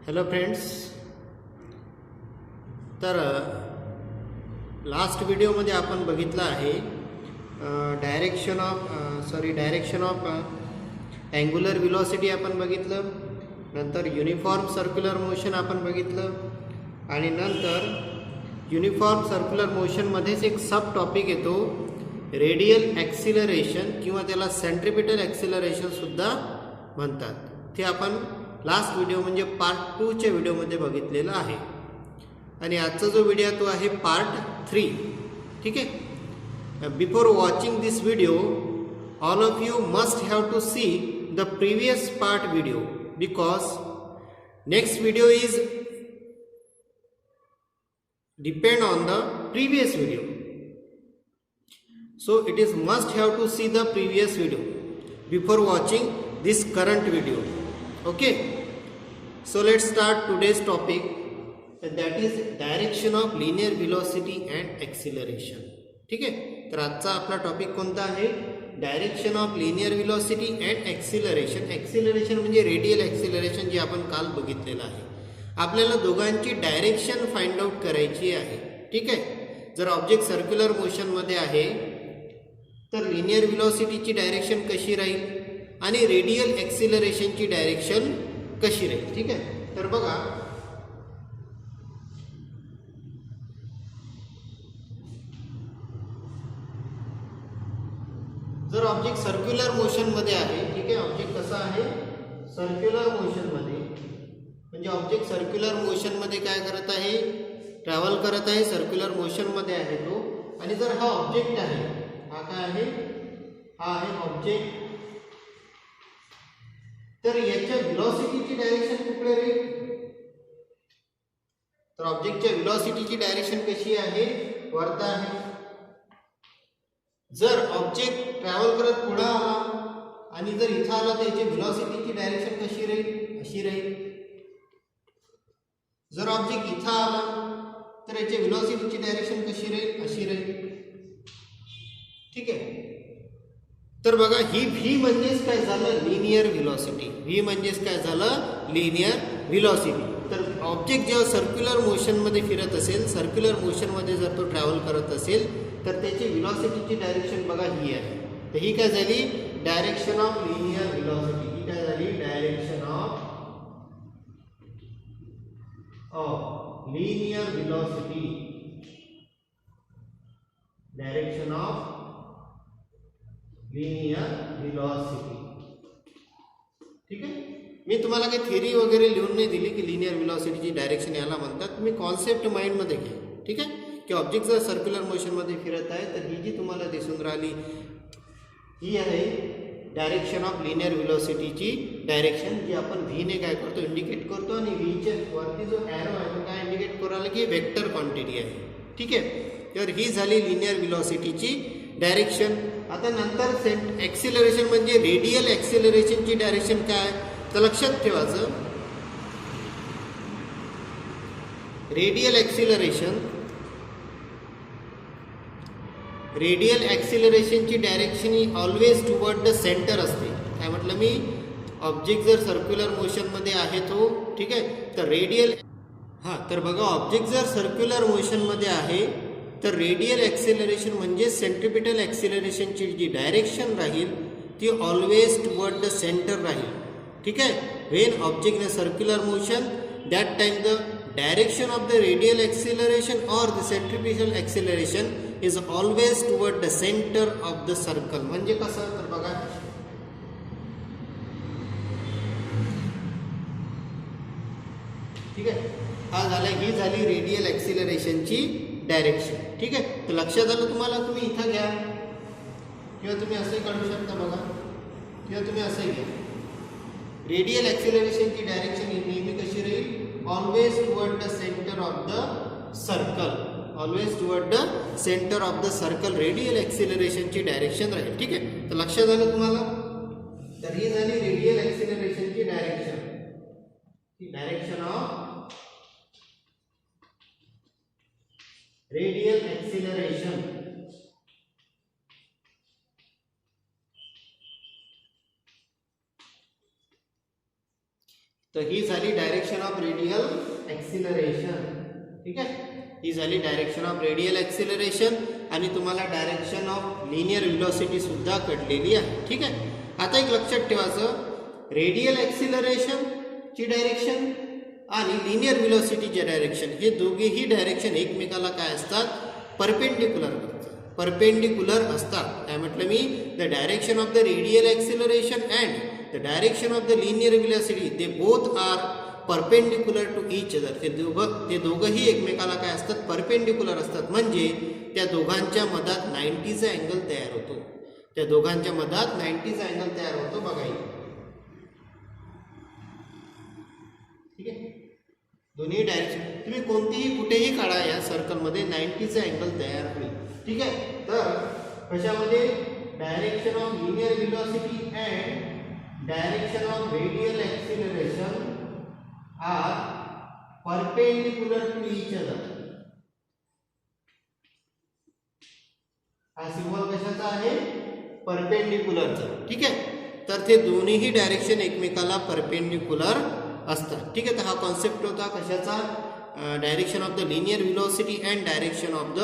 Hello friends. तर last व्हिडिओमध्ये आपण बघितलं आहे डायरेक्शन ऑफ अँग्युलर व्हेलॉसिटी आपण बघितलं. नंतर युनिफॉर्म सर्क्युलर मोशन आपण बघितलं आणि नंतर युनिफॉर्म सर्क्युलर मोशनमध्येच एक सब टॉपिक येतो रेडियल ॲक्सिलरेशन किंवा त्याला सेंट्रिपिटल ॲक्सिलरेशनसुद्धा म्हणतात. ते आपण लास्ट व्हिडिओ म्हणजे पार्ट 2च्या व्हिडिओमध्ये बघितलेला आहे आणि आजचा जो व्हिडिओ तो आहे पार्ट 3. ठीक आहे. Before watching this video all of you must have to see the previous part video because next video is depend on the previous video, so it is must have to see the previous video before watching this current video. Okay, so let's start today's topic, and that is direction of linear velocity and acceleration. ठीक आहे. तर आजचा आपला topic कोणता आहे? Direction of linear velocity and acceleration. Acceleration म्हणजे radial acceleration जे आपण काल बघितलेलं आहे. आपल्याला दोघांची डायरेक्शन फाइंड आउट करायची आहे. ठीक आहे. जर ऑब्जेक्ट सर्क्युलर मोशनमध्ये आहे तर लिनियर व्हेलॉसिटीची डायरेक्शन कशी राहील आणि रेडियल ॲक्सिलरेशनची डायरेक्शन कशी राहील. ठीक आहे. तर बघा, जर ऑब्जेक्ट सर्क्युलर मोशनमध्ये आहे, ठीक आहे, ऑब्जेक्ट कसा आहे? सर्क्युलर मोशनमध्ये, म्हणजे ऑब्जेक्ट सर्क्युलर मोशनमध्ये काय करत आहे? ट्रॅव्हल करत आहे, सर्क्युलर मोशनमध्ये आहे तो. आणि जर हा ऑब्जेक्ट आहे, हा काय आहे? हा आहे ऑब्जेक्ट. तर याच्या व्हेलॉसिटीची डायरेक्शन कुठे राहील? तर ऑब्जेक्टच्या व्हेलॉसिटीची डायरेक्शन कशी आहे? वरती आहे. जर ऑब्जेक्ट ट्रॅव्हल करत पुढे आला आणि जर इथं आला तर याची व्हेलॉसिटीची डायरेक्शन कशी राहील? अशी राहील. जर ऑब्जेक्ट इथं आला तर याची व्हेलॉसिटीची डायरेक्शन कशी राहील? अशी राहील. ठीक आहे. तर बघा, ही व्ही म्हणजेच काय झालं? Linear velocity. व्ही म्हणजेच काय झालं? Linear velocity. तर ऑब्जेक्ट जेव्हा सर्क्युलर मोशनमध्ये फिरत असेल, सर्क्युलर मोशनमध्ये जर तो ट्रॅव्हल करत असेल तर त्याची व्हेलॉसिटीची डायरेक्शन बघा ही आहे. तर ही काय झाली? Direction of linear velocity. ही काय झाली? Direction of linear velocity. Direction of linear velocity. ठीक आहे. मी तुम्हाला काही थिअरी वगैरे लिहून नाही दिली की लिनियर व्हेलॉसिटीची डायरेक्शन याला म्हणतात. तुम्ही कॉन्सेप्ट माइंडमध्ये घ्या. ठीक आहे. की ऑब्जेक्ट जर सर्क्युलर मोशनमध्ये फिरत आहे तर ही जी तुम्हाला दिसून राहिली ही आहे डायरेक्शन ऑफ लिनियर व्हेलॉसिटीची डायरेक्शन, जी आपण व्हीने काय करतो? इंडिकेट करतो. आणि व्हीच्या वरती जो ॲरो आहे तो काय इंडिकेट करू राहिला की वेक्टर क्वांटिटी आहे. ठीक आहे. तर ही झाली लिनियर व्हेलॉसिटीची डायरेक्शन. आता नंतर ॲक्सिलरेशन म्हणजे रेडियल ॲक्सिलरेशनची डायरेक्शन काय? तर लक्षात ठेवायचं, रेडियल ॲक्सिलरेशनची डायरेक्शन ही ऑलवेज टुवर्ड द सेंटर असते. काय म्हटलं मी? ऑब्जेक्ट जर सर्क्युलर मोशनमध्ये आहे तो, ठीक आहे, तर रेडियल तर बघा, ऑब्जेक्ट जर सर्क्युलर मोशनमध्ये आहे तर रेडियल ॲक्सिलरेशन म्हणजे सेंट्रिपिटल ॲक्सिलरेशनची जी डायरेक्शन राहील ती ऑलवेज टुवर्ड द सेंटर राहील. ठीक आहे. When object in circular motion, that time the direction of the radial acceleration or the centripetal acceleration is always toward the centre of the circle. म्हणजे कसं? तर बघा, ठीक आहे, ही झाली रेडियल ॲक्सिलरेशनची डायरेक्शन. ठीक आहे. तर लक्षात आलं तुम्हाला? तुम्ही इथं घ्या किंवा तुम्ही असे काढू शकता बघा, किंवा तुम्ही असे घ्या. रेडियल ॲक्सिलरेशनची डायरेक्शन नेहमी कशी राहील? Always toward the centre of the circle. Always toward the centre of the circle radial ॲक्सिलरेशनची डायरेक्शन राहील. ठीक आहे. तर लक्षात आलं तुम्हाला? तर ही झाली रेडियल ॲक्सिलरेशनची direction. Direction of radial acceleration. तर तर ही झाली डायरेक्शन ऑफ रेडियल ॲक्सिलरेशन. ठीक आहे, ही झाली डायरेक्शन ऑफ रेडियल ॲक्सिलरेशन आणि तुम्हाला डायरेक्शन ऑफ लिनियर व्हेलॉसिटी सुद्धा कळलेली आहे. ठीक आहे, आता एक लक्षात ठेवायचं, रेडियल ॲक्सिलरेशनची डायरेक्शन आणि लिनियर व्हेलॉसिटीची डायरेक्शन हे दोघेही डायरेक्शन एकमेकाला काय असतात, परपेंडिक्युलर असतात. काय म्हटलं मी, the direction of the radial acceleration and the direction of the linear velocity they both are perpendicular to each other. ते दोघंही एकमेकाला काय असतात, परपेंडिक्युलर असतात. म्हणजे त्या दोघांच्या मधात 90चा अँगल तयार होतो. त्या दोघांच्या मधात 90चा अँगल तयार होतो. बघा इथे. ठीक आहे, दोन्ही डायरेक्शन तुम्ही कोणतीही कुठेही काढा, या सर्कलमध्ये 90चा अँगल तयार होईल. ठीक आहे, तर कशामध्ये, direction of linear velocity and direction of radial acceleration are perpendicular to each other. हा सिम्बॉल कशाचा आहे, परपेंडिक्युलरचा. ठीक आहे, तर ते दोन्हीही डायरेक्शन एकमेकाला परपेंडिक्युलर असतात. ठीक आहे, तर हा कॉन्सेप्ट होता कशाचा, direction of the linear velocity and direction of the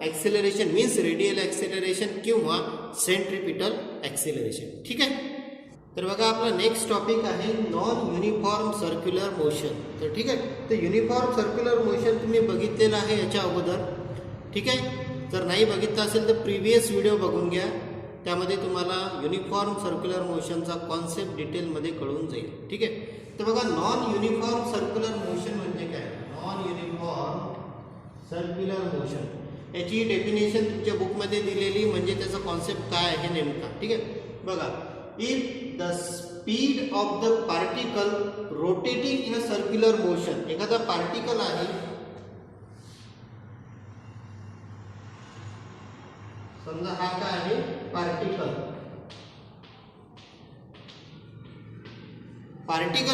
acceleration means radial acceleration किंवा सेंट्रिपिटल ॲक्सिलरेशन. ठीक आहे, तर बघा आपला नेक्स्ट टॉपिक आहे नॉन युनिफॉर्म सर्क्युलर मोशन. तर ठीक आहे, तर युनिफॉर्म सर्क्युलर मोशन तुम्ही बघितलेलं आहे याच्या अगोदर. ठीक आहे, जर नाही बघितलं असेल तर प्रिव्हियस व्हिडिओ बघून घ्या, त्यामध्ये तुम्हाला युनिफॉर्म सर्क्युलर मोशनचा कॉन्सेप्ट डिटेलमध्ये कळून जाईल. ठीक आहे, तर बघा नॉन युनिफॉर्म सर्क्युलर मोशन म्हणजे काय, नॉन युनिफॉर्म सर्क्युलर मोशन याची डेफिनेशन तुमच्या बुकमध्ये दिलेली, म्हणजे त्याचा कॉन्सेप्ट काय आहे नेमका. ठीक आहे, बघा, if the speed of the particle rotating in a circular motion, एखादा पार्टिकल आहे, समजा हा काय आहे पार्टिकल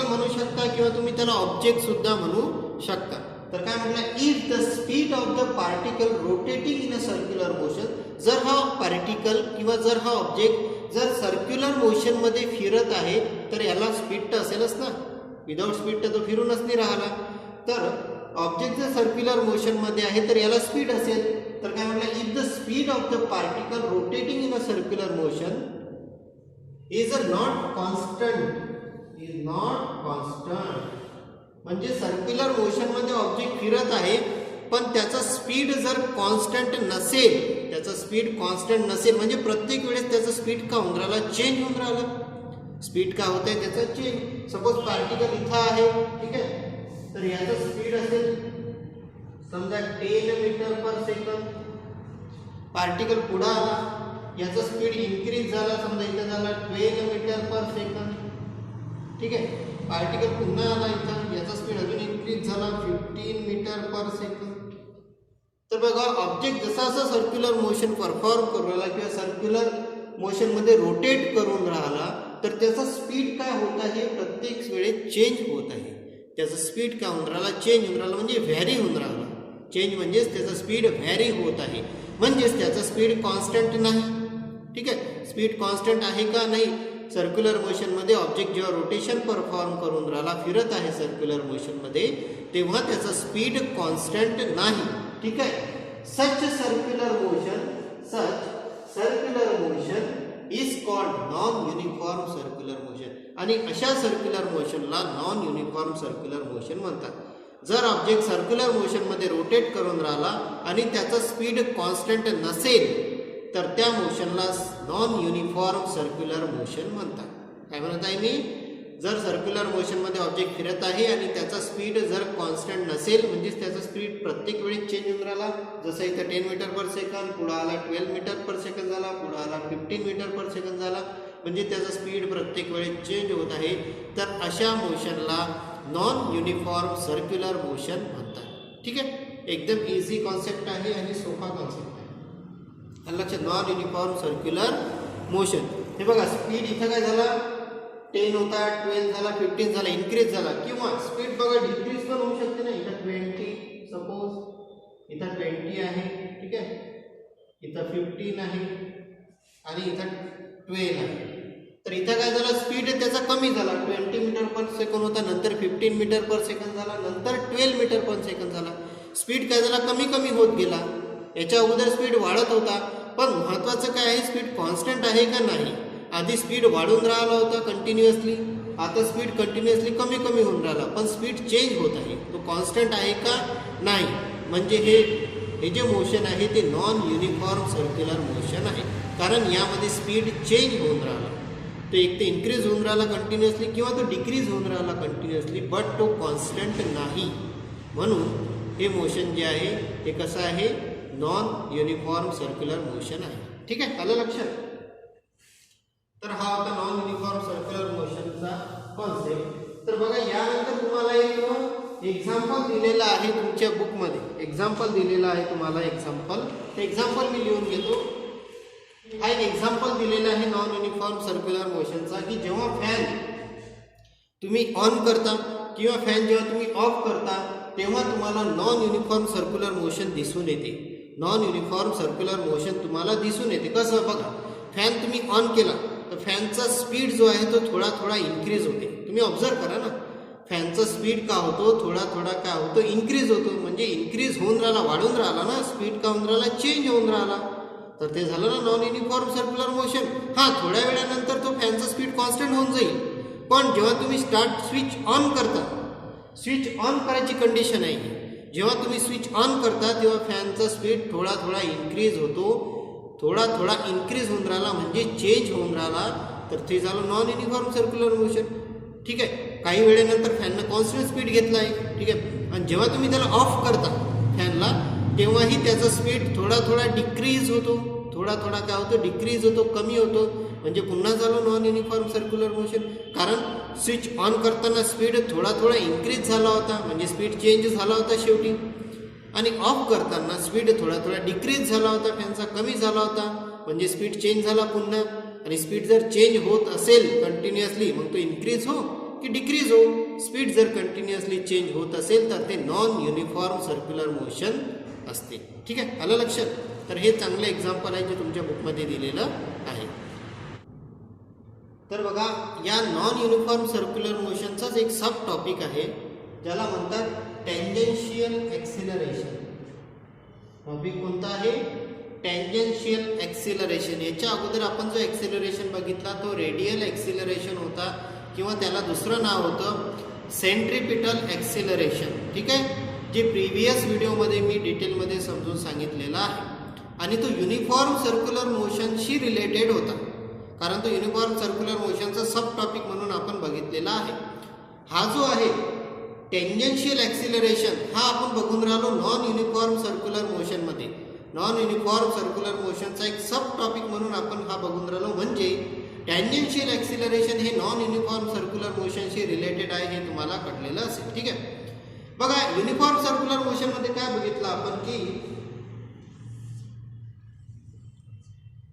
म्हणू शकता किंवा तुम्ही त्याला ऑब्जेक्ट सुद्धा म्हणू शकता. तर काय म्हटलं, if the speed of the particle rotating in a circular motion, जर हा पार्टिकल किंवा जर हा ऑब्जेक्ट जर सर्क्युलर मोशन मध्ये फिरत आहे तर याला स्पीड तर असेलच ना, विदाउट स्पीड तर तो फिरूनच नाही राहिला. तर ऑब्जेक्ट जर सर्क्युलर मोशन मध्ये आहे तर याला स्पीड असेल. तर काय म्हटलं, if the speed of the particle rotating in a circular motion is not constant, म्हणजे सर्क्युलर मोशन मध्ये ऑब्जेक्ट फिरत आहे पण त्याचा स्पीड जर कॉन्स्टंट नसेल, त्याचा स्पीड कॉन्स्टंट नसेल म्हणजे प्रत्येक वेळेस त्याचा स्पीड का होऊन राहिला, चेंज होऊन राहिला. स्पीड का होत आहे त्याचा चेंज. सपोज पार्टिकल इथं आहे, ठीक आहे, तर याचा स्पीड असेल समजा 10 मीटर पर सेकंद. पार्टिकल पुढे आला, याचा स्पीड इन्क्रीज झाला, समजा इथं झाला 12 मीटर पर सेकंद. ठीक आहे, पार्टिकल पुन्हा आला इथं, याचा स्पीड अजून इन्क्रीज झाला 15 मीटर पर सेकंद. तर बघा, ऑब्जेक्ट जसा जसा सर्क्युलर मोशन परफॉर्म करून राहिला किंवा सर्क्युलर मोशन मध्ये रोटेट करून राहिला तर त्याचा स्पीड काय होत आहे, प्रत्येक वेळेस चेंज होत आहे. त्याचा स्पीड काय होऊन राहिला, चेंज होऊन राहिला, म्हणजे व्हॅरी होऊन राहिला. चेंज म्हणजेच त्याचा स्पीड व्हॅरी होत आहे, म्हणजेच त्याचा स्पीड कॉन्स्टंट नाही. ठीक आहे, स्पीड कॉन्स्टंट आहे का, नाही. सर्क्युलर मोशन मध्ये ऑब्जेक्ट जेव्हा रोटेशन परफॉर्म करून राहिला, फिरत आहे सर्क्युलर मोशन मध्ये, तेव्हा त्याचा स्पीड कॉन्स्टंट नाही. ठीक आहे, such circular motion is called non uniform circular motion. आणि अशा सर्क्युलर मोशनला नॉन युनिफॉर्म सर्क्युलर मोशन म्हणतात. जर ऑब्जेक्ट सर्क्युलर मोशन मध्ये रोटेट करून राहिला आणि त्याचा स्पीड कॉन्स्टंट नसेल तर त्या मोशनला नॉन युनिफॉर्म सर्क्युलर मोशन म्हणतात. काय म्हणत आहे मी, जर सर्क्युलर मोशन मध्ये ऑब्जेक्ट फिरत आहे आणि त्याचा स्पीड जर कॉन्स्टंट नसेल, म्हणजेच त्याचा स्पीड प्रत्येक वेळी चेंज होऊन राहिला, जसं इथं 10 मीटर पर सेकंद, पुढे आला 12 मीटर पर सेकंद झाला, पुढे आला 15 मीटर पर सेकंद झाला, म्हणजे त्याचा स्पीड प्रत्येक वेळी चेंज होत आहे, तर अशा मोशनला नॉन युनिफॉर्म सर्क्युलर मोशन म्हणतात. ठीक आहे, एकदम इझी कॉन्सेप्ट आहे आणि सोपा कॉन्सेप्ट आहे. लक्षात, नॉन युनिफॉर्म सर्क्युलर मोशन. हे बघा, स्पीड इथं काय झाला, 10 होता, 12 झाला, 15 झाला, इन्क्रीज झाला, किंवा स्पीड बघा डिक्रीज पण होऊ शकते ना. इथं 20, सपोज इथं 20 आहे, ठीक आहे, इथं 15 आहे आणि इथं 12 आहे. तर इथं काय झालं, स्पीड त्याचा कमी झाला, 20 मीटर पर सेकंड होता, नंतर 15 मीटर पर सेकंड झाला, नंतर 12 मीटर पर सेकंड झाला. स्पीड काय झाला, कमी कमी होत गेला. याच्या अगोदर स्पीड वाढत होता, पण महत्त्वाचं काय आहे, स्पीड कॉन्स्टंट आहे का नाही. आधी स्पीड वाढून राहिला होता कंटिन्युअसली, आता स्पीड कंटिन्युअसली कमी कमी होऊन राहिला, पण स्पीड चेंज होत आहे, तो कॉन्स्टंट आहे का नाही. म्हणजे हे जे मोशन आहे ते नॉन युनिफॉर्म सर्क्युलर मोशन आहे, कारण यामध्ये स्पीड चेंज होऊन राहिला. तो एक तर इन्क्रीज होऊन राहिला कंटिन्युअसली किंवा तो डिक्रीज होऊन राहिला कंटिन्युअसली, बट तो कॉन्स्टंट नाही. म्हणून हे मोशन जे आहे ते कसं आहे, नॉन युनिफॉर्म सर्क्युलर मोशन आहे. ठीक आहे, आलं लक्षात. तर हा होता नॉन युनिफॉर्म सर्क्युलर मोशनचा कॉन्सेप्ट. तर बघा, यानंतर तुम्हाला एक एक्झाम्पल दिलेलं आहे तुमच्या बुकमध्ये. एक्झाम्पल दिलेलं आहे तुम्हाला, एक्झाम्पल मी लिहून घेतो. हा एक एक्झाम्पल दिलेला आहे नॉन युनिफॉर्म सर्क्युलर मोशनचा, की जेव्हा फॅन तुम्ही ऑन करता किंवा फॅन जेव्हा तुम्ही ऑफ करता तेव्हा तुम्हाला नॉन युनिफॉर्म सर्क्युलर मोशन दिसून येते. नॉन युनिफॉर्म सर्क्युलर मोशन तुम्हाला दिसून येते. कसं बघा, फॅन तुम्ही ऑन केला तर फॅनचा स्पीड जो आहे तो थोडा थोडा इन्क्रीज होते. तुम्ही ऑब्झर्व करा ना, फॅनचा स्पीड का होतो, थोडा थोडा काय होतो, इन्क्रीज होतो. म्हणजे इन्क्रीज होऊन राहिला, वाढून राहिला ना, स्पीड का होऊन राहिला, चेंज होऊन राहिला. तर ते झालं ना नॉन युनिफॉर्म सर्क्युलर मोशन. हां, थोड्या वेळानंतर तो फॅनचा स्पीड कॉन्स्टंट होऊन जाईल, पण जेव्हा तुम्ही स्विच ऑन करता, स्विच ऑन करायची कंडिशन आहे, जेव्हा तुम्ही स्विच ऑन करता तेव्हा फॅनचा स्पीड थोडा थोडा इन्क्रीज होतो, थोडा थोडा इन्क्रीज होऊन राहिला म्हणजे चेंज होऊन राहिला, तर ते झालं नॉन युनिफॉर्म सर्क्युलर मोशन. ठीक आहे, काही वेळेनंतर फॅननं कॉन्स्टंट स्पीड घेतला आहे. ठीक आहे, आणि जेव्हा तुम्ही त्याला ऑफ करता फॅनला, तेव्हाही त्याचा स्पीड थोडा थोडा डिक्रीज होतो, थोडा थोडा काय होतो, डिक्रीज होतो, कमी होतो. म्हणजे पुन्हा झालं नॉन युनिफॉर्म सर्क्युलर मोशन, कारण स्विच ऑन करताना स्पीड थोडा थोडा इन्क्रीज झाला होता, म्हणजे स्पीड चेंज झाला होता शेवटी. आणि ऑफ करताना स्पीड थोडा थोडा डिक्रीज झाला होता, फॅनचा कमी झाला होता, म्हणजे स्पीड चेंज झाला पुन्हा. आणि स्पीड जर चेंज होत असेल कंटिन्युअसली, मग तो इन्क्रीज हो की डिक्रीज हो. स्पीड जर कंटिन्युअसली चेंज होत असेल तर ते नॉन युनिफॉर्म सर्क्युलर मोशन असते. ठीक आहे, आलं लक्षात. तर हे चांगलं एक्झाम्पल आहे जे तुमच्या बुकमध्ये दिलेलं आहे. तर बघा, या नॉन युनिफॉर्म सर्क्युलर मोशनचाच एक सब टॉपिक आहे ज्याला म्हणतात टँजेन्शियल ॲक्सिलरेशन. टॉपिक कोणता आहे, टँजेन्शियल ॲक्सिलरेशन. याच्या अगोदर आपण जो ॲक्सिलरेशन बघितला तो रेडियल ॲक्सिलरेशन होता, किंवा त्याला दुसरं नाव होतं सेंट्रिपिटल ॲक्सिलरेशन. ठीक आहे, जे प्रिव्हियस व्हिडिओमध्ये मी डिटेलमध्ये समजून सांगितलेलं आहे. आणि तो युनिफॉर्म सर्क्युलर मोशनशी रिलेटेड होता, कारण तो युनिफॉर्म सर्क्युलर मोशनचा सब टॉपिक म्हणून आपण बघितलेला आहे. हा जो आहे टेंजेन्शियल ॲक्सिलरेशन, हा आपण बघून राहिलो नॉन युनिफॉर्म सर्क्युलर मोशनमध्ये. नॉन युनिफॉर्म सर्क्युलर मोशनचा एक सब टॉपिक म्हणून आपण हा बघून राहिलो. म्हणजे टँजेन्शियल ॲक्सिलरेशन हे नॉन युनिफॉर्म सर्क्युलर मोशनशी रिलेटेड आहे, हे तुम्हाला कळलेलं असेल. ठीक आहे, बघा, युनिफॉर्म सर्क्युलर मोशनमध्ये काय बघितलं आपण, की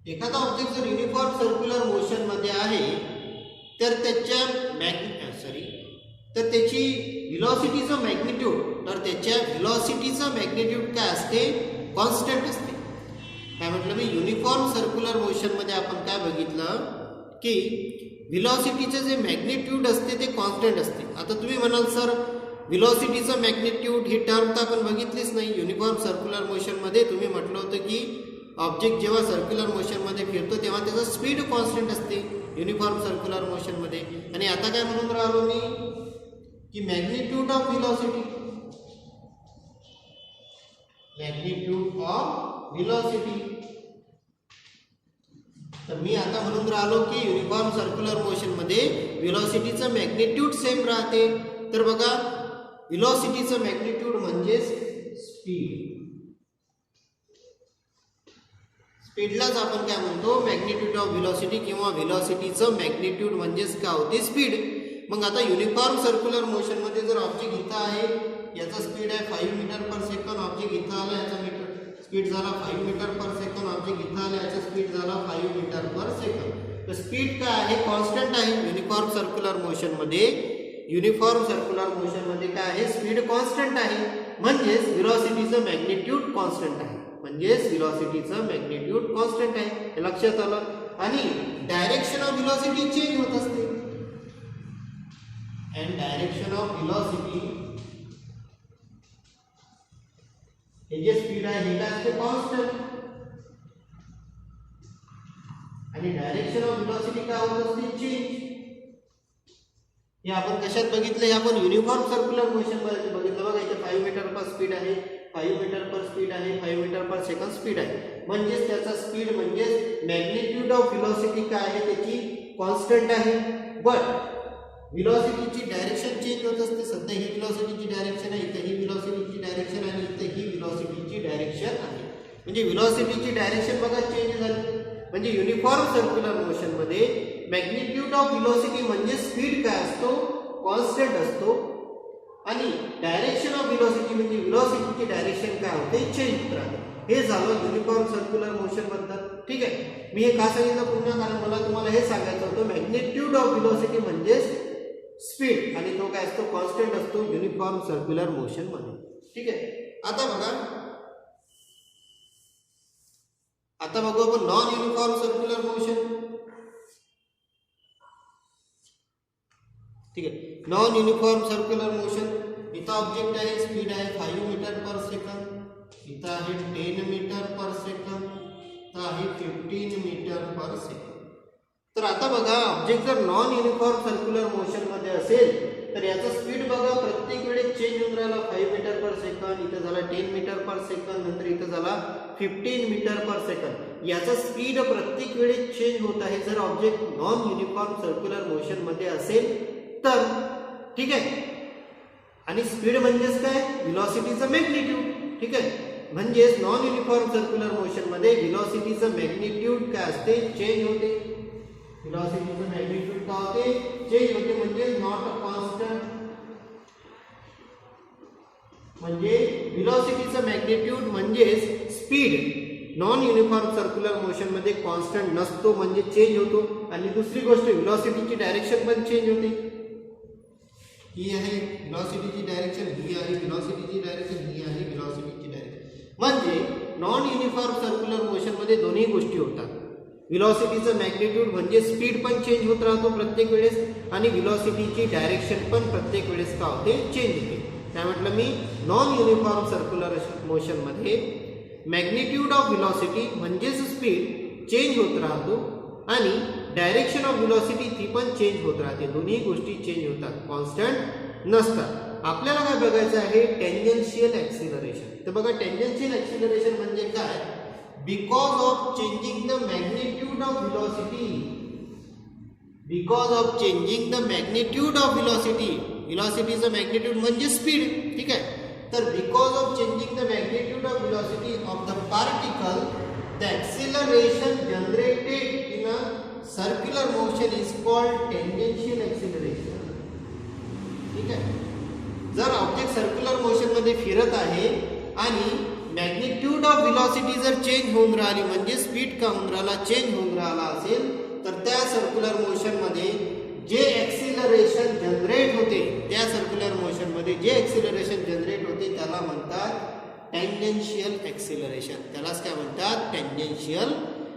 एखादा ऑब्जेक्ट जर युनिफॉर्म सर्क्युलर मोशनमध्ये आहे तर त्याची व्हेलॉसिटीचं मॅग्निट्यूड, तर त्याच्या व्हेलॉसिटीचं मॅग्निट्यूड काय असते, कॉन्स्टंट असते. काय म्हटलं मी, युनिफॉर्म सर्क्युलर मोशनमध्ये आपण काय बघितलं की व्हेलॉसिटीचं जे मॅग्निट्यूड असते ते कॉन्स्टंट असते. आता तुम्ही म्हणाल सर व्हेलॉसिटीचं मॅग्निट्यूड ही टर्म तर आपण बघितलीच नाही. युनिफॉर्म सर्क्युलर मोशनमध्ये तुम्ही म्हटलं होतं की ऑब्जेक्ट जेव्हा सर्क्युलर मोशनमध्ये फिरतो तेव्हा त्याचं स्पीड कॉन्स्टंट असते युनिफॉर्म सर्क्युलर मोशनमध्ये. आणि आता काय म्हणून राहिलो मी की magnitude of velocity, magnitude of velocity. तर मी आता म्हणून राहिलो की युनिफॉर्म सर्क्युलर मोशनमध्ये व्हेलॉसिटीचं मॅग्निट्यूड सेम राहते. तर बघा, व्हेलॉसिटीचं मॅग्निट्यूड म्हणजेच स्पीड. स्पीडलाच आपण काय म्हणतो, मॅग्निट्यूड ऑफ व्हेलॉसिटी, किंवा व्हेलॉसिटीचं मॅग्निट्यूड म्हणजेच काय होते, स्पीड. मग आता युनिफॉर्म सर्क्युलर मोशनमध्ये जर ऑब्जेक्ट इथं आहे, याचा स्पीड आहे 5 मीटर पर सेकंड, ऑब्जेक्ट इथं आला, याचा स्पीड झाला 5 मीटर पर सेकंड, ऑब्जेक्ट इथं आला, याचा स्पीड झाला 5 मीटर पर सेकंड. तर स्पीड काय आहे, कॉन्स्टंट आहे युनिफॉर्म सर्क्युलर मोशनमध्ये. युनिफॉर्म सर्क्युलर मोशनमध्ये काय आहे, स्पीड कॉन्स्टंट आहे, म्हणजेच व्हेलॉसिटीचं मॅग्निट्यूड कॉन्स्टंट आहे, म्हणजेच व्हेलॉसिटीचं मॅग्निट्यूड कॉन्स्टंट आहे. हे लक्षात आलं. आणि डायरेक्शन ऑफ व्हेलॉसिटी चेंज होत असते. अँड डायरेक्शन ऑफ व्हेलॉसिटी, हे जे स्पीड आहे हे काय असते कॉन्स्टंट, आणि डायरेक्शन ऑफ व्हेलॉसिटी काय होत असते चेंज. हे आपण कशात बघितलं, हे आपण युनिफॉर्म सर्क्युलर मोशन मध्ये बघितलं बघा. इथे 5 मीटर पर स्पीड आहे, 5 मीटर पर स्पीड आहे, 5 मीटर पर सेकंड स्पीड आहे. म्हणजेच त्याचा स्पीड म्हणजे मॅग्निट्यूड ऑफ व्हेलॉसिटी काय आहे त्याची कॉन्स्टंट आहे. बट व्हेलॉसिटीची डायरेक्शन चेंज होत असते. सध्या ही व्हेलॉसिटीची डायरेक्शन आहे, इथे ही व्हेलॉसिटीची डायरेक्शन आणि इथे ही व्हेलॉसिटीची डायरेक्शन आहे. म्हणजे व्हेलॉसिटीची डायरेक्शन बघा चेंज झाली. म्हणजे युनिफॉर्म सर्क्युलर मोशन मध्ये मॅग्निट्यूड ऑफ व्हेलॉसिटी म्हणजे स्पीड काय असतो कॉन्स्टंट असतो, आणि डायरेक्शन ऑफ व्हेलॉसिटी म्हणजे व्हेलॉसिटीची डायरेक्शन काय होते चेंज होत राहते. हे झालं युनिफॉर्म सर्क्युलर मोशन बद्दल. ठीक आहे, मी हे का सांगितलं पुन्हा, कारण मला तुम्हाला हे सांगायचं होतं मॅग्निट्यूड ऑफ व्हेलॉसिटी म्हणजे स्पीड, आणि तो काय असतो कॉन्स्टंट असतो युनिफॉर्म सर्क्युलर मोशन मध्ये. ठीक आहे, आता बघू आपण नॉन युनिफॉर्म सर्क्युलर मोशन. ठीक आहे, नॉन युनिफॉर्म सर्क्युलर मोशन. इथं ऑब्जेक्ट आहे, स्पीड आहे 5 मीटर पर सेकंड, इथं आहे 10 मीटर पर सेकंड, इथं आहे 15 मीटर पर सेकंड. तर आता बघा, ऑब्जेक्ट जर नॉन युनिफॉर्म सर्क्युलर मोशन मध्ये असेल तर याचा स्पीड बघा प्रत्येक वेळेस चेंज होऊन राहिला. 5 मीटर पर सेकंड, इथं झाला 10 मीटर पर सेकंड, नंतर इथं झाला 15 मीटर पर सेकंड. याचा स्पीड प्रत्येक वेळेस चेंज होत आहे जर object non uniform circular motion मध्ये असेल तर. ठीक आहे, आणि स्पीड म्हणजेच काय व्हेलॉसिटीचं मॅग्निट्यूड. ठीक आहे, म्हणजेच नॉन युनिफॉर्म सर्क्युलर मोशन मध्ये व्हेलॉसिटीचं मॅग्निट्यूड काय असते चेंज होते. व्हेलॉसिटीचं मॅग्निट्यूड काय होते चेंज होते, म्हणजे नॉट अ कॉन्स्टंट. म्हणजे व्हेलॉसिटीचं मॅग्निट्यूड म्हणजेच speed non uniform circular motion मध्ये कॉन्स्टंट नसतो, म्हणजे चेंज होतो. आणि दुसरी गोष्ट व्हेलॉसिटीची डायरेक्शन पण चेंज होते. ही आहे व्हेलॉसिटीची डायरेक्शन, ही आहे व्हेलॉसिटीची डायरेक्शन, ही आहे व्हेलॉसिटीची डायरेक्शन. म्हणजे नॉन युनिफॉर्म सर्क्युलर मोशन मध्ये दोन्ही गोष्टी होतात. व्हेलॉसिटीचं मॅग्निट्यूड म्हणजे स्पीड पण चेंज होत राहतो प्रत्येक वेळेस, आणि व्हेलॉसिटीची डायरेक्शन पण प्रत्येक वेळेस का होते चेंज होते. काय म्हटलं मी, नॉन युनिफॉर्म सर्क्युलर मोशन मध्ये मॅग्निट्यूड ऑफ व्हेलॉसिटी म्हणजेच स्पीड चेंज होत राहतो, आणि डायरेक्शन ऑफ व्हेलॉसिटी ती पण चेंज होत राहते. दोन्ही गोष्टी चेंज होतात, कॉन्स्टंट नसतात. आपल्याला काय बघायचं आहे टेंजेन्शियल ॲक्सिलरेशन. तर बघा, टेंजेन्शियल ॲक्सिलरेशन म्हणजे काय, because of changing the magnitude of velocity, because of changing the magnitude of velocity. व्हेलॉसिटीचं मॅग्निट्यूड म्हणजे स्पीड. ठीक आहे, तर because of changing the magnitude of velocity of the particle the acceleration generated in a circular motion is called tangential acceleration. ठीक आहे, जर object circular motion मध्ये फिरत आहे आणि मॅग्निट्यूड ऑफ व्हेलॉसिटी जर चेंज होऊन राहिली, म्हणजे स्पीड का होऊन राहिला चेंज होऊन राहिला असेल, तर त्या सर्क्युलर मोशन मध्ये जे ॲक्सिलरेशन जनरेट होते, त्या सर्क्युलर मोशन मध्ये जे ॲक्सिलरेशन जनरेट होते त्याला म्हणतात टेंजेन्शियल ॲक्सिलरेशन. त्यालाच काय म्हणतात टेंजेन्शियल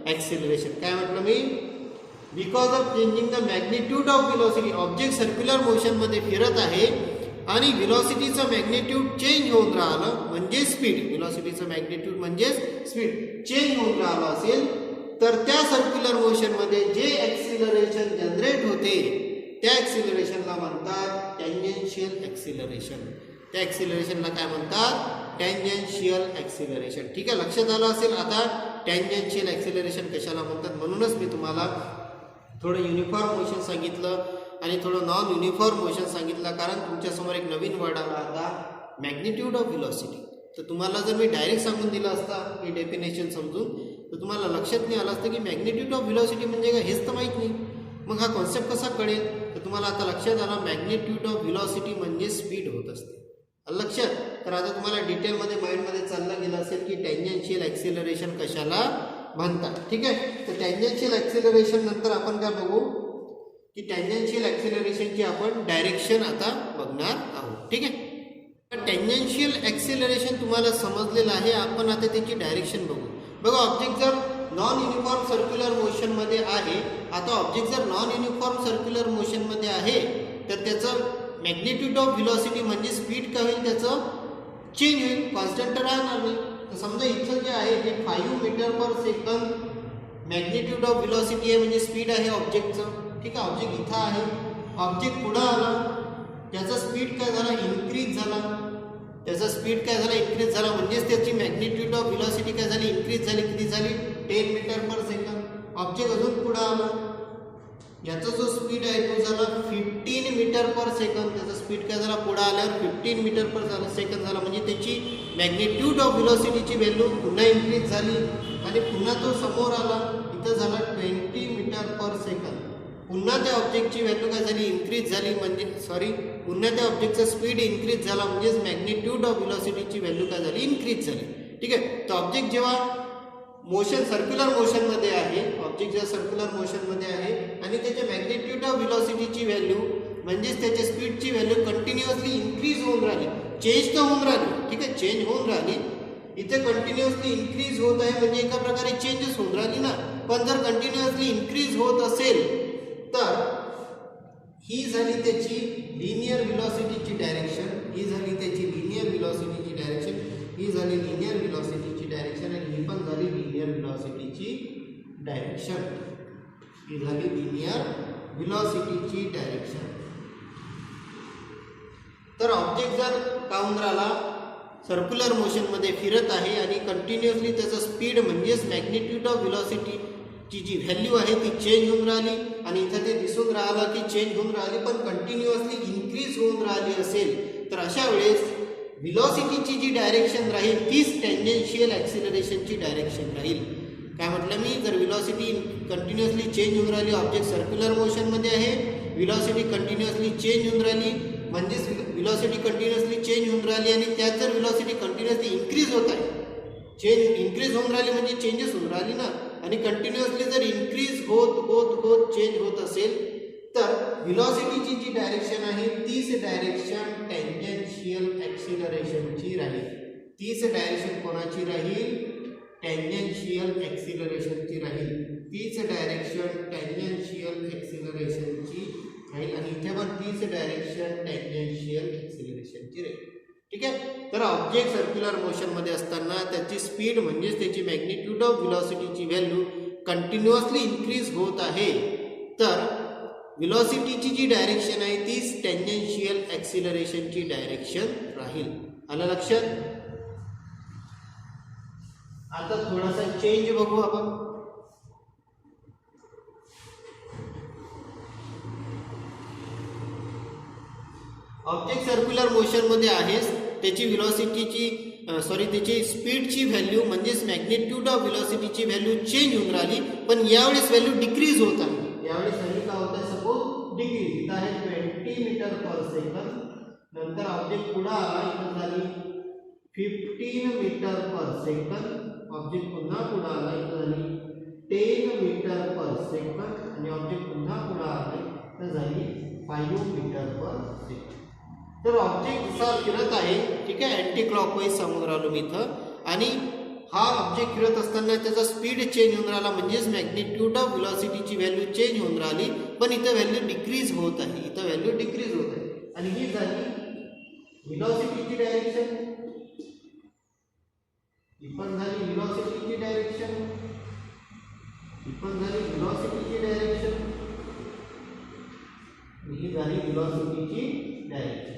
ॲक्सिलरेशन. काय म्हटलं मी, because of changing the magnitude of velocity, object circular motion मध्ये फिरत आहे आणि व्हेलॉसिटीचं मॅग्निट्यूड चेंज होऊन राहिलं म्हणजे स्पीड, व्हेलॉसिटीचं मॅग्निट्यूड म्हणजे स्पीड चेंज होऊन राहिलं असेल, तर त्या सर्क्युलर मोशन मध्ये जे ॲक्सिलरेशन जनरेट होते त्या ॲक्सिलरेशनला म्हणतात टेंजेन्शियल ॲक्सिलरेशन. त्या ॲक्सिलरेशनला काय म्हणतात टेंजेन्शियल ॲक्सिलरेशन. ठीक आहे, लक्षात आलं असेल आता टेंजेन्शियल ॲक्सिलरेशन कशाला म्हणतात. म्हणूनच मी तुम्हाला थोडं युनिफॉर्म मोशन सांगितलं आणि थोडं नॉन युनिफॉर्म मोशन सांगितलं, कारण तुमच्यासमोर एक नवीन वर्ड आला आता मॅग्निट्यूड ऑफ व्हेलॉसिटी. तर तुम्हाला जर मी डायरेक्ट सांगून दिलं असतं ही डेफिनेशन समजून, तर तुम्हाला लक्षात नाही आलं असतं की मॅग्निट्यूड ऑफ व्हेलॉसिटी म्हणजे काय, हेच तर माहीत नाही. मग हा कॉन्सेप्ट कसा कळेल. तर तुम्हाला आता लक्षात आला मॅग्निट्यूड ऑफ व्हेलॉसिटी म्हणजे स्पीड होत असते. लक्षात. तर आता तुम्हाला डिटेलमध्ये माइंडमध्ये चाललं गेलं असेल की टेंजेन्शियल ॲक्सिलरेशन कशाला म्हणतात. ठीक आहे, तर टेंजेन्शियल ॲक्सिलरेशन नंतर आपण काय बघू की टेंजेन्शियल ॲक्सिलरेशनची आपण डायरेक्शन आता बघणार आहोत. ठीक आहे, टेंजेन्शियल ॲक्सिलरेशन तुम्हाला समजलेलं आहे. आपण आता त्याची डायरेक्शन बघू. बघा, ऑब्जेक्ट जर नॉन युनिफॉर्म सर्क्युलर मोशनमध्ये आहे. आता ऑब्जेक्ट जर नॉन युनिफॉर्म सर्क्युलर मोशनमध्ये आहे तर त्याचं मॅग्निट्यूड ऑफ व्हेलॉसिटी म्हणजे स्पीड काय होईल, त्याचं चेंज होईल, कॉन्स्टंट राहणार नाही. तर समजा इथं जे आहे ते 5 metre per second magnitude of velocity आहे, म्हणजे स्पीड आहे ऑब्जेक्टचं. ठीक आहे, ऑब्जेक्ट इथं आहे, ऑब्जेक्ट पुढं आला, त्याचा स्पीड काय झाला, इन्क्रीज झाला. त्याचा स्पीड काय झाला, इन्क्रीज झाला, म्हणजेच त्याची मॅग्निट्यूड ऑफ व्हेलॉसिटी काय झाली, इन्क्रीज झाली. किती झाली, 10 मीटर पर सेकंद. ऑब्जेक्ट अजून पुढं आला, याचा जो स्पीड आहे तो झाला 15 मीटर पर सेकंद. त्याचा स्पीड काय झाला, पुढे आल्यावर 15 मीटर पर सेकंद झाला, म्हणजे त्याची मॅग्निट्यूड ऑफ व्हेलॉसिटीची व्हॅल्यू पुन्हा इन्क्रीज झाली. आणि पुन्हा तो समोर आला, इथं झाला 20 मीटर पर सेकंद. पुन्हा त्या ऑब्जेक्टची व्हॅल्यू काय झाली, इन्क्रीज झाली, म्हणजे पुन्हा त्या ऑब्जेक्टचा स्पीड इन्क्रीज झाला, म्हणजेच मॅग्निट्यूड ऑफ व्हेलॉसिटीची व्हॅल्यू काय झाली, इन्क्रीज झाली. ठीक आहे, तर ऑब्जेक्ट जेव्हा मोशन सर्क्युलर मोशनमध्ये आहे, ऑब्जेक्ट जेव्हा सर्क्युलर मोशनमध्ये आहे आणि त्याच्या मॅग्निट्यूड ऑफ व्हेलॉसिटीची व्हॅल्यू म्हणजेच त्याच्या स्पीडची व्हॅल्यू कंटिन्युअसली इन्क्रीज होऊन राहिली, चेंज तर होऊन राहिली. ठीक आहे, चेंज होऊन राहिली, इथे कंटिन्युअसली इन्क्रीज होत आहे, म्हणजे एका प्रकारे चेंजेस होऊन राहिली ना. पण जर कंटिन्युअसली इन्क्रीज होत असेल तर ही झाली त्याची लिनियर व्हेलॉसिटीची डायरेक्शन, ही झाली त्याची लिनियर व्हेलॉसिटीची डायरेक्शन, ही झाली लिनियर व्हेलॉसिटीची डायरेक्शन आणि ही पण झाली लिनियर व्हेलॉसिटीची डायरेक्शन. ही झाली लिनियर व्हेलॉसिटीची डायरेक्शन. तर ऑब्जेक्ट जर काऊन राहिला, सर्क्युलर मोशनमध्ये फिरत आहे आणि कंटिन्युअसली त्याचा स्पीड म्हणजेच मॅग्निट्यूड ऑफ व्हेलॉसिटीची जी व्हॅल्यू आहे ती चेंज होऊन राहिली आणि इथं ते दिसून राहिला की चेंज होऊन राहिली पण कंटिन्युअसली इन्क्रीज होऊन राहिली असेल तर अशा वेळेस व्हेलॉसिटीची जी डायरेक्शन राहील तीच टेंजेन्शियल ॲक्सिलरेशनची डायरेक्शन राहील. काय म्हटलं मी, जर व्हेलॉसिटी कंटिन्युअसली चेंज होऊन राहिली, ऑब्जेक्ट सर्क्युलर मोशनमध्ये आहे, व्हेलॉसिटी कंटिन्युअसली चेंज होऊन राहिली, म्हणजेच व्हेलॉसिटी कंटिन्युअसली चेंज होऊन राहिली आणि त्यात जर व्हेलॉसिटी कंटिन्युअसली इन्क्रीज होत आहे, चेंज इन्क्रीज होऊन राहिली म्हणजे चेंजेस होऊन राहिली ना, आणि कंटिन्युअसली जर इन्क्रीज होत होत होत चेंज होत असेल तर व्हेलॉसिटीची जी डायरेक्शन आहे तीच डायरेक्शन टेंजेन्शियल ॲक्सिलरेशनची राहील. तीच डायरेक्शन कोणाची राहील, टेंजेन्शियल ॲक्सिलरेशनची राहील. तीच डायरेक्शन टेंजेन्शियल ॲक्सिलरेशनची राहील आणि इथे पण तीच डायरेक्शन टेंजेन्शियल ॲक्सिलरेशनची राहील. ठीक आहे, तर ऑब्जेक्ट सर्क्युलर मोशनमध्ये असताना त्याची स्पीड म्हणजेच त्याची मॅग्निट्यूड ऑफ व्हेलॉसिटीची व्हॅल्यू कंटिन्युअसली इन्क्रीज होत आहे तर व्हेलॉसिटीची जी डायरेक्शन आहे तीच टेंजेन्शियल ॲक्सिलरेशनची डायरेक्शन राहील. आलं लक्षात. आता थोडासा चेंज बघू आपण. ऑब्जेक्ट सर्क्युलर मोशनमध्ये आहेच, त्याची व्हेलॉसिटीची त्याची स्पीडची व्हॅल्यू म्हणजेच मॅग्निट्यूड ऑफ व्हेलॉसिटीची व्हॅल्यू चेंज होऊन राहिली पण यावेळेस व्हॅल्यू डिक्रीज होत आहे. यावेळेस व्हॅल्यू काय होत आहे, सपोज डिक्रीज. इथं आहे 20 मीटर पर सेकंद, नंतर ऑब्जेक्ट पुढे आला, इथं झाली 15 मीटर पर सेकंद, ऑब्जेक्ट पुन्हा पुढे आला, इथं झाली 10 मीटर पर सेकंद आणि ऑब्जेक्ट पुन्हा पुढे आला, इथं झाली 5 मीटर पर सेकंद. तर ऑब्जेक्ट जसा फिरत आहे, ठीक आहे, अँटी क्लॉकवाईज सांगून राहिलो मी इथं, आणि हा ऑब्जेक्ट फिरत असताना त्याचा स्पीड चेंज होऊन राहिला म्हणजेच मॅग्निट्यूड ऑफ व्हेलॉसिटीची व्हॅल्यू चेंज होऊन राहिली पण इथं व्हॅल्यू डिक्रीज होत आहे, इथं व्हॅल्यू डिक्रीज होत आहे आणि ही झाली व्हेलॉसिटीची डायरेक्शन, ही पण झाली व्हेलॉसिटीची डायरेक्शन, ही पण झाली व्हेलॉसिटीची डायरेक्शन, ही झाली व्हेलॉसिटीची डायरेक्शन.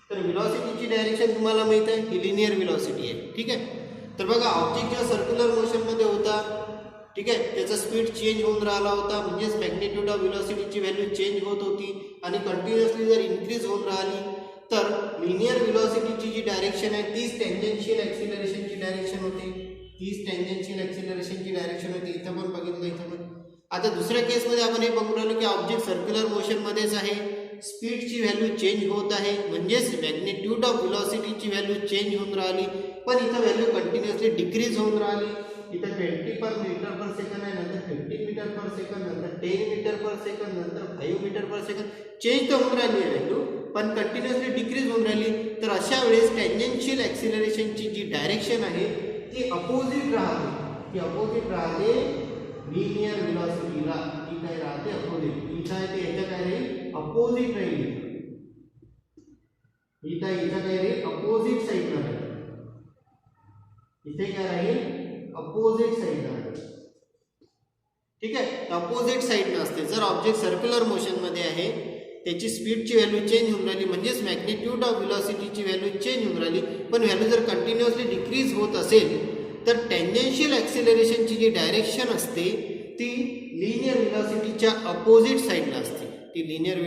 तर व्हेलॉसिटीची डायरेक्शन तुम्हाला माहित आहे ही लिनियर व्हेलॉसिटी आहे. ठीक आहे, तर बघा ऑब्जेक्ट जेव्हा सर्क्युलर मोशनमध्ये होता, ठीक आहे, त्याचा स्पीड चेंज होऊन राहिला होता म्हणजेच मॅग्निट्यूड ऑफ व्हेलॉसिटीची व्हॅल्यू चेंज होत होती आणि कंटिन्युअसली जर इन्क्रीज होऊन राहिली तर लिनियर व्हेलॉसिटीची जी डायरेक्शन आहे तीच टेंजेन्शियल ॲक्सिलरेशनची डायरेक्शन होते, तीच टेंजेन्शियल ॲक्सिलरेशनची डायरेक्शन होती. इथं पण बघितलं, इथं पण. आता दुसऱ्या केसमध्ये आपण हे बघून राहिलो की ऑब्जेक्ट सर्क्युलर मोशनमध्येच आहे, स्पीडची व्हॅल्यू चेंज होत आहे म्हणजेच मॅग्निट्यूड ऑफ व्हेलॉसिटीची व्हॅल्यू चेंज होऊन राहिली पण इथं व्हॅल्यू कंटिन्युअसली डिक्रीज होऊन राहिली. इथं 20 मीटर पर सेकंड आहे, नंतर 15 मीटर पर सेकंड, नंतर 10 मीटर पर सेकंड, नंतर 5 मीटर पर सेकंड. चेंज तर होऊन राहिली आहे व्हॅल्यू पण कंटिन्युअसली डिक्रीज होऊन राहिली. तर अशा वेळेस टेंजेन्शियल ॲक्सिलरेशनची जी डायरेक्शन आहे ती अपोजिट राहते. ती अपोजिट राहते लिनियर व्हेलॉसिटीला. ती काय राहते अपोजिट. इथं आहे ते याच्या काय राहील अपोजिट राहील. इथं काय राहील अपोजिट साईडला राहील. इथे काय राहील अपोजिट साईडला राहील. ठीक आहे, अपोजिट साईडला असते. जर ऑब्जेक्ट सर्क्युलर मोशन मध्ये आहे, त्याची स्पीडची व्हॅल्यू चेंज होऊन राहिली म्हणजेच मॅग्निट्यूड ऑफ व्हेलॉसिटीची व्हॅल्यू चेंज होऊन राहिली, पण व्हॅल्यू जर कंटिन्युअसली डिक्रीज होत असेल तर टेंजेन्शियल ॲक्सिलरेशनची जी डायरेक्शन असते ती लिनियर व्हेलॉसिटीच्या अपोजिट साईडला असते. ती लिनियर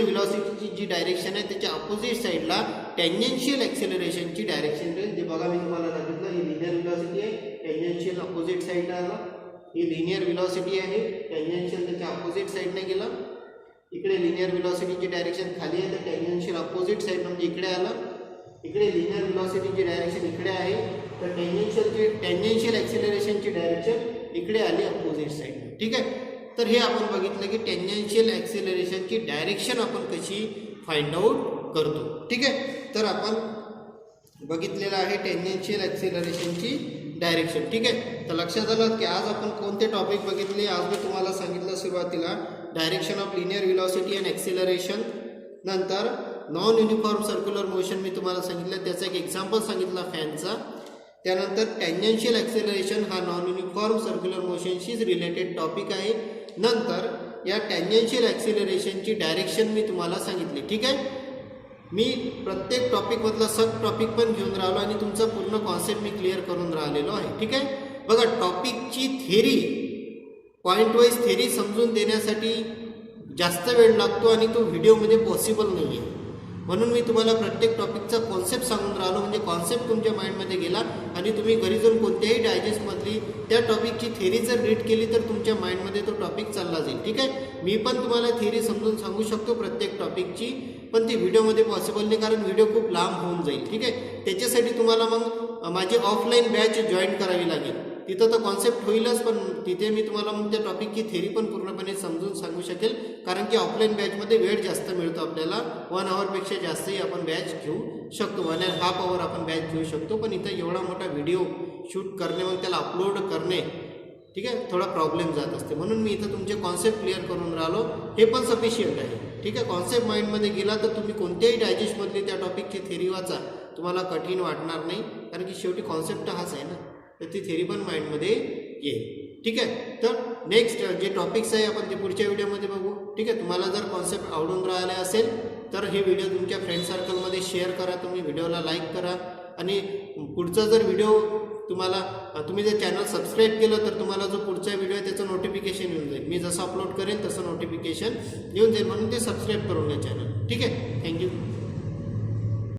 व्हेलॉसिटीची जी डायरेक्शन आहे त्याच्या अपोजिट साईडला टेंजेन्शियल ॲक्सिलरेशनची डायरेक्शन राहील. जे बघा मी तुम्हाला सांगितलं, ही लिनियर व्हेलॉसिटी आहे, टेंजेन्शियल अपोजिट साईडला आला. ही लिनियर व्हेलॉसिटी आहे, टेंजेन्शियल त्याच्या अपोजिट साईडने गेला. इकडे लिनियर व्हेलॉसिटीची डायरेक्शन खाली आहे तर टेंजेन्शियल अपोजिट साईड म्हणजे इकडे आला. इकडे लिनियर व्हेलॉसिटीची डायरेक्शन इकडे आहे तर टेंजेन्शियल ॲक्सिलरेशनची डायरेक्शन इकडे आली अपोजिट साईड. ठीक आहे, तर हे आपण बघितलं की टेंजेन्शियल ॲक्सिलरेशनची डायरेक्शन आपण कशी फाइंड आउट करतो. ठीक आहे, तर आपण बघितलेलं आहे टेंजेन्शियल ॲक्सिलरेशनची डायरेक्शन. ठीक आहे, तर लक्षात आलं की आज आपण कोणते टॉपिक बघितले. आज मी तुम्हाला सांगितलं सुरुवातीला direction of linear velocity and acceleration, नंतर नॉन युनिफॉर्म सर्क्युलर मोशन मी तुम्हाला सांगितलं, त्याचा एक एक्झाम्पल सांगितला फॅनचा. त्यानंतर टेंजेन्शियल ॲक्सिलरेशन हा नॉन युनिफॉर्म सर्क्युलर मोशनशीच रिलेटेड टॉपिक आहे. नंतर या टेंजेन्शियल ॲक्सिलरेशनची डायरेक्शन मी तुम्हाला सांगितली. ठीक आहे, मी प्रत्येक टॉपिकमधला सब टॉपिक पण घेऊन राहिलो आणि तुमचा पूर्ण कॉन्सेप्ट मी क्लिअर करून राहिलेलो आहे. ठीक आहे, बघा टॉपिकची थेरी, पॉईंट वाईज थेरी समजून देण्यासाठी जास्त वेळ लागतो आणि तो व्हिडिओमध्ये पॉसिबल नाही आहे. म्हणून मी तुम्हाला प्रत्येक टॉपिकचा कॉन्सेप्ट सांगून राहिलो, म्हणजे कॉन्सेप्ट तुमच्या माइंडमध्ये गेला आणि तुम्ही घरी जाऊन कोणत्याही डायजेस्टमधली त्या टॉपिकची थेरी जर रीड केली तर तुमच्या माइंडमध्ये तो टॉपिक चालला जाईल. ठीक आहे, मी पण तुम्हाला थेरी समजून सांगू शकतो प्रत्येक टॉपिकची, पण ती व्हिडिओमध्ये पॉसिबल नाही कारण व्हिडिओ खूप लांब होऊन जाईल. ठीक आहे, त्याच्यासाठी तुम्हाला मग माझी ऑफलाईन बॅच जॉईन करावी लागेल. तिथं तर कॉन्सेप्ट होईलच, पण तिथे मी तुम्हाला मग त्या टॉपिकची थेरी पण पूर्णपणे समजून सांगू शकेल, कारण की ऑफलाईन बॅचमध्ये वेळ जास्त मिळतो आपल्याला. 1 आवरपेक्षा जास्तही आपण बॅच घेऊ शकतो, 1.5 आवर आपण बॅच घेऊ शकतो. पण इथं एवढा मोठा व्हिडिओ शूट करणे, मग त्याला अपलोड करणे, ठीक आहे, थोडा प्रॉब्लेम जात असते. म्हणून मी इथं तुमचे कॉन्सेप्ट क्लिअर करून राहिलो, हे पण सफिशियंट आहे. ठीक आहे, कॉन्सेप्ट माइंडमध्ये गेला तर तुम्ही कोणत्याही डायजेस्टमधली त्या टॉपिकची थेरी वाचा, तुम्हाला कठीण वाटणार नाही, कारण की शेवटी कॉन्सेप्ट हाच आहे ना, तर ती थेरी पण माइंडमध्ये येईल. ठीक आहे, तर नेक्स्ट जे टॉपिक्स आहे आपण ते पुढच्या व्हिडिओमध्ये बघू. ठीक आहे, तुम्हाला जर कॉन्सेप्ट आवडून राहिले असेल तर हे व्हिडिओ तुमच्या फ्रेंड सर्कलमध्ये शेअर करा, तुम्ही व्हिडिओला लाईक करा आणि पुढचा जर व्हिडिओ तुम्ही जर चॅनल सबस्क्राईब केलं तर तुम्हाला जो पुढचा व्हिडिओ आहे त्याचं नोटिफिकेशन येऊन जाईल. मी जसं अपलोड करेन तसं नोटिफिकेशन येऊन जाईल, म्हणून ते सबस्क्राईब करून घ्या चॅनल. ठीक आहे, थँक्यू.